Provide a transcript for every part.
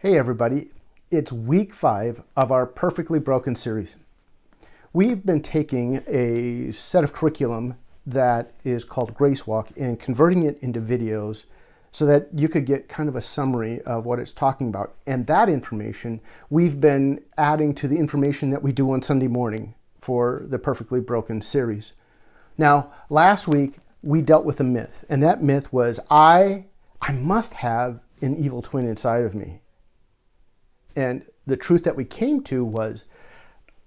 Hey everybody, it's week 5 of our Perfectly Broken series. We've been taking a set of curriculum that is called Grace Walk and converting it into videos so that you could get kind of a summary of what it's talking about. And that information we've been adding to the information that we do on Sunday morning for the Perfectly Broken series. Now, last week we dealt with a myth, and that myth was I must have an evil twin inside of me. And the truth that we came to was,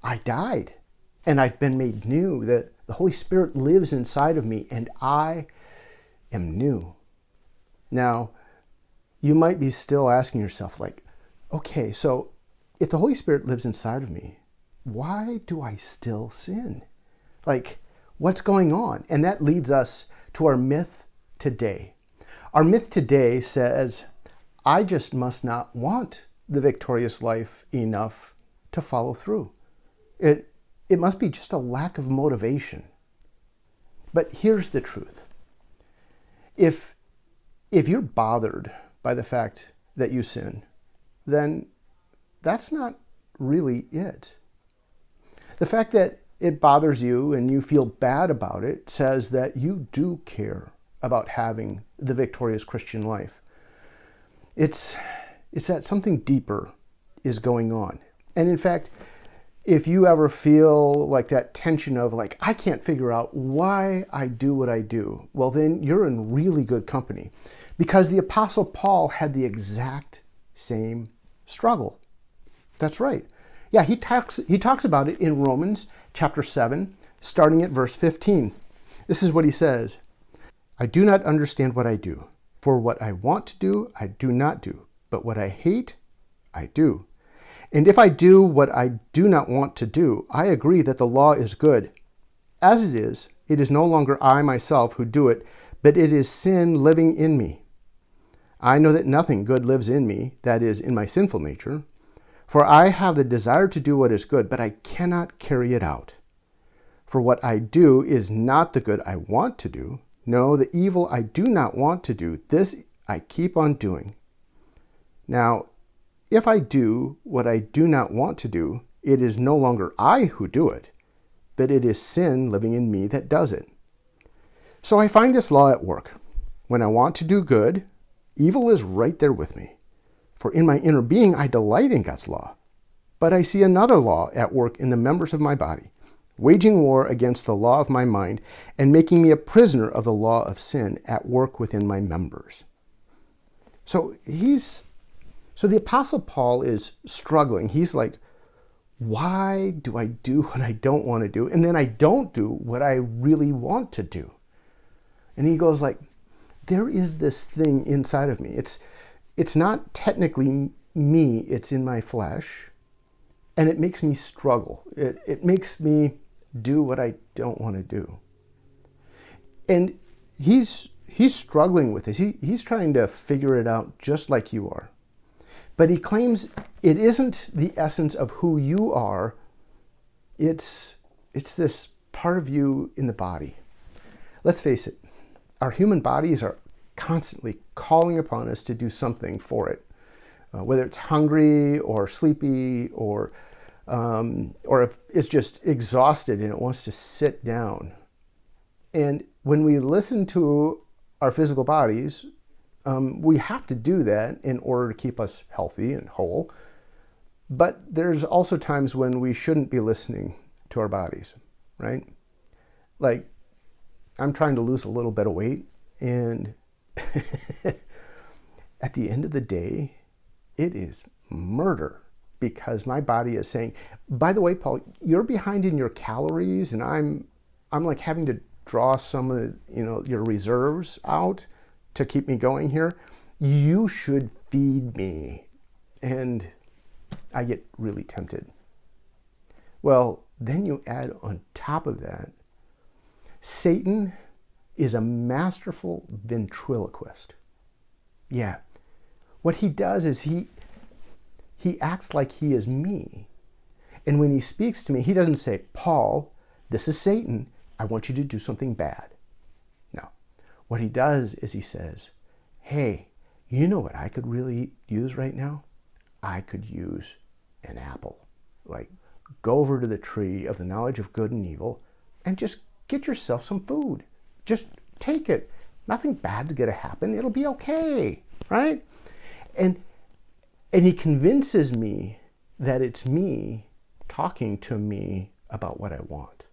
I died and I've been made new. The Holy Spirit lives inside of me and I am new. Now, you might be still asking yourself like, okay, so if the Holy Spirit lives inside of me, why do I still sin? Like, what's going on? And that leads us to our myth today. Our myth today says, I just must not want the victorious life enough to follow through. It must be just a lack of motivation. But here's the truth. If you're bothered by the fact that you sin, then that's not really it. The fact that it bothers you and you feel bad about it says that you do care about having the victorious Christian life. It's that something deeper is going on. And in fact, if you ever feel like that tension of like, I can't figure out why I do what I do, well, then you're in really good company, because the Apostle Paul had the exact same struggle. That's right. Yeah, he talks about it in Romans chapter 7, starting at verse 15. This is what he says. I do not understand what I do, for what I want to do, I do not do. But what I hate, I do. And if I do what I do not want to do, I agree that the law is good. As it is no longer I myself who do it, but it is sin living in me. I know that nothing good lives in me, that is, in my sinful nature. For I have the desire to do what is good, but I cannot carry it out. For what I do is not the good I want to do. No, the evil I do not want to do, this I keep on doing. Now, if I do what I do not want to do, it is no longer I who do it, but it is sin living in me that does it. So I find this law at work. When I want to do good, evil is right there with me. For in my inner being, I delight in God's law. But I see another law at work in the members of my body, waging war against the law of my mind and making me a prisoner of the law of sin at work within my members. So the Apostle Paul is struggling. He's like, why do I do what I don't want to do? And then I don't do what I really want to do. And he goes like, there is this thing inside of me. It's not technically me, it's in my flesh. And it makes me struggle. It makes me do what I don't want to do. And he's struggling with this. He's trying to figure it out just like you are. But he claims it isn't the essence of who you are. It's this part of you in the body. Let's face it, our human bodies are constantly calling upon us to do something for it, whether it's hungry or sleepy or if it's just exhausted and it wants to sit down. And when we listen to our physical bodies, we have to do that in order to keep us healthy and whole. But there's also times when we shouldn't be listening to our bodies, right? Like, I'm trying to lose a little bit of weight, and at the end of the day, it is murder, because my body is saying, by the way, Paul, you're behind in your calories, and I'm like having to draw some of your reserves out to keep me going here. You should feed me. And I get really tempted. Well, then you add on top of that, Satan is a masterful ventriloquist. Yeah. What he does is he acts like he is me. And when he speaks to me, he doesn't say, Paul, this is Satan. I want you to do something bad. No. What he does is he says, hey, you know what I could really use right now? I could use an apple. Like, go over to the tree of the knowledge of good and evil and just get yourself some food. Just take it. Nothing bad's going to happen. It'll be okay, right? And he convinces me that it's me talking to me about what I want.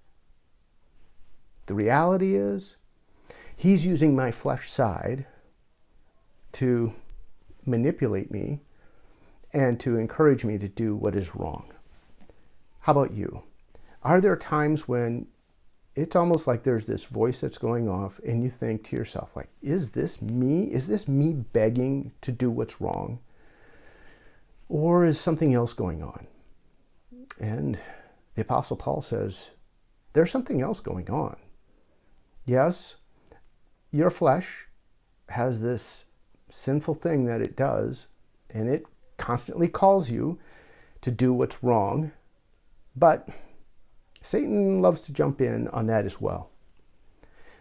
The reality is, he's using my flesh side to manipulate me and to encourage me to do what is wrong. How about you? Are there times when it's almost like there's this voice that's going off and you think to yourself, like, is this me? Is this me begging to do what's wrong? Or is something else going on? And the Apostle Paul says, there's something else going on. Yes, your flesh has this sinful thing that it does, and it constantly calls you to do what's wrong, but Satan loves to jump in on that as well.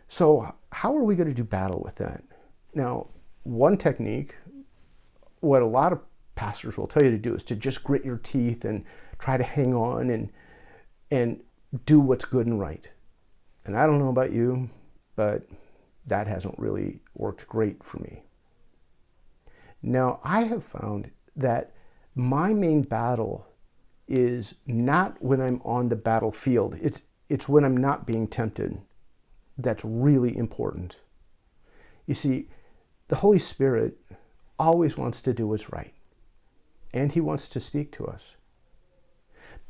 So how are we going to do battle with that? Now, one technique, what a lot of pastors will tell you to do, is to just grit your teeth and try to hang on and do what's good and right. And I don't know about you, but that hasn't really worked great for me. Now, I have found that my main battle is not when I'm on the battlefield. It's when I'm not being tempted. That's really important. You see, the Holy Spirit always wants to do what's right, and he wants to speak to us.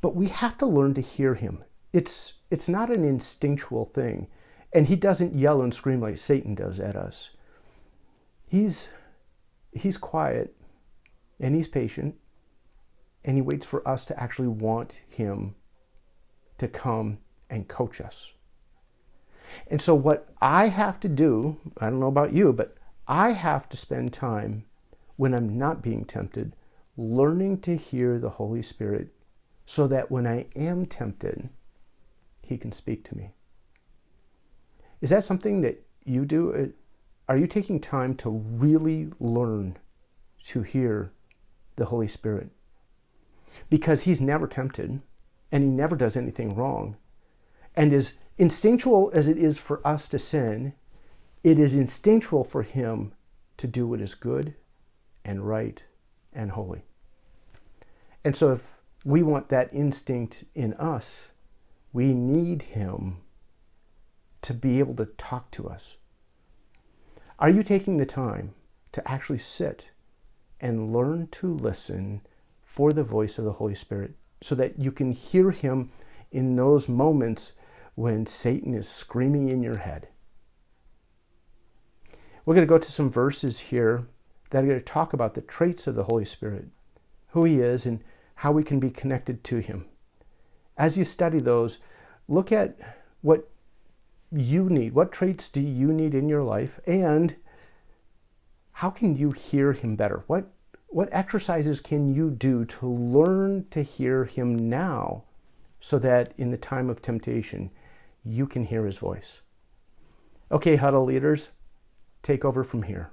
But we have to learn to hear him. It's not an instinctual thing, and he doesn't yell and scream like Satan does at us. He's quiet, and he's patient, and he waits for us to actually want him to come and coach us. And so what I have to do, I don't know about you, but I have to spend time when I'm not being tempted, learning to hear the Holy Spirit so that when I am tempted, he can speak to me. Is that something that you do? Are you taking time to really learn to hear the Holy Spirit? Because he's never tempted, and he never does anything wrong. And as instinctual as it is for us to sin, it is instinctual for him to do what is good and right and holy. And so if we want that instinct in us, we need him to be able to talk to us. Are you taking the time to actually sit and learn to listen for the voice of the Holy Spirit so that you can hear him in those moments when Satan is screaming in your head? We're going to go to some verses here that are going to talk about the traits of the Holy Spirit, who he is, and how we can be connected to him. As you study those, look at what you need. What traits do you need in your life? And how can you hear him better? What exercises can you do to learn to hear him now so that in the time of temptation, you can hear his voice? Okay, huddle leaders, take over from here.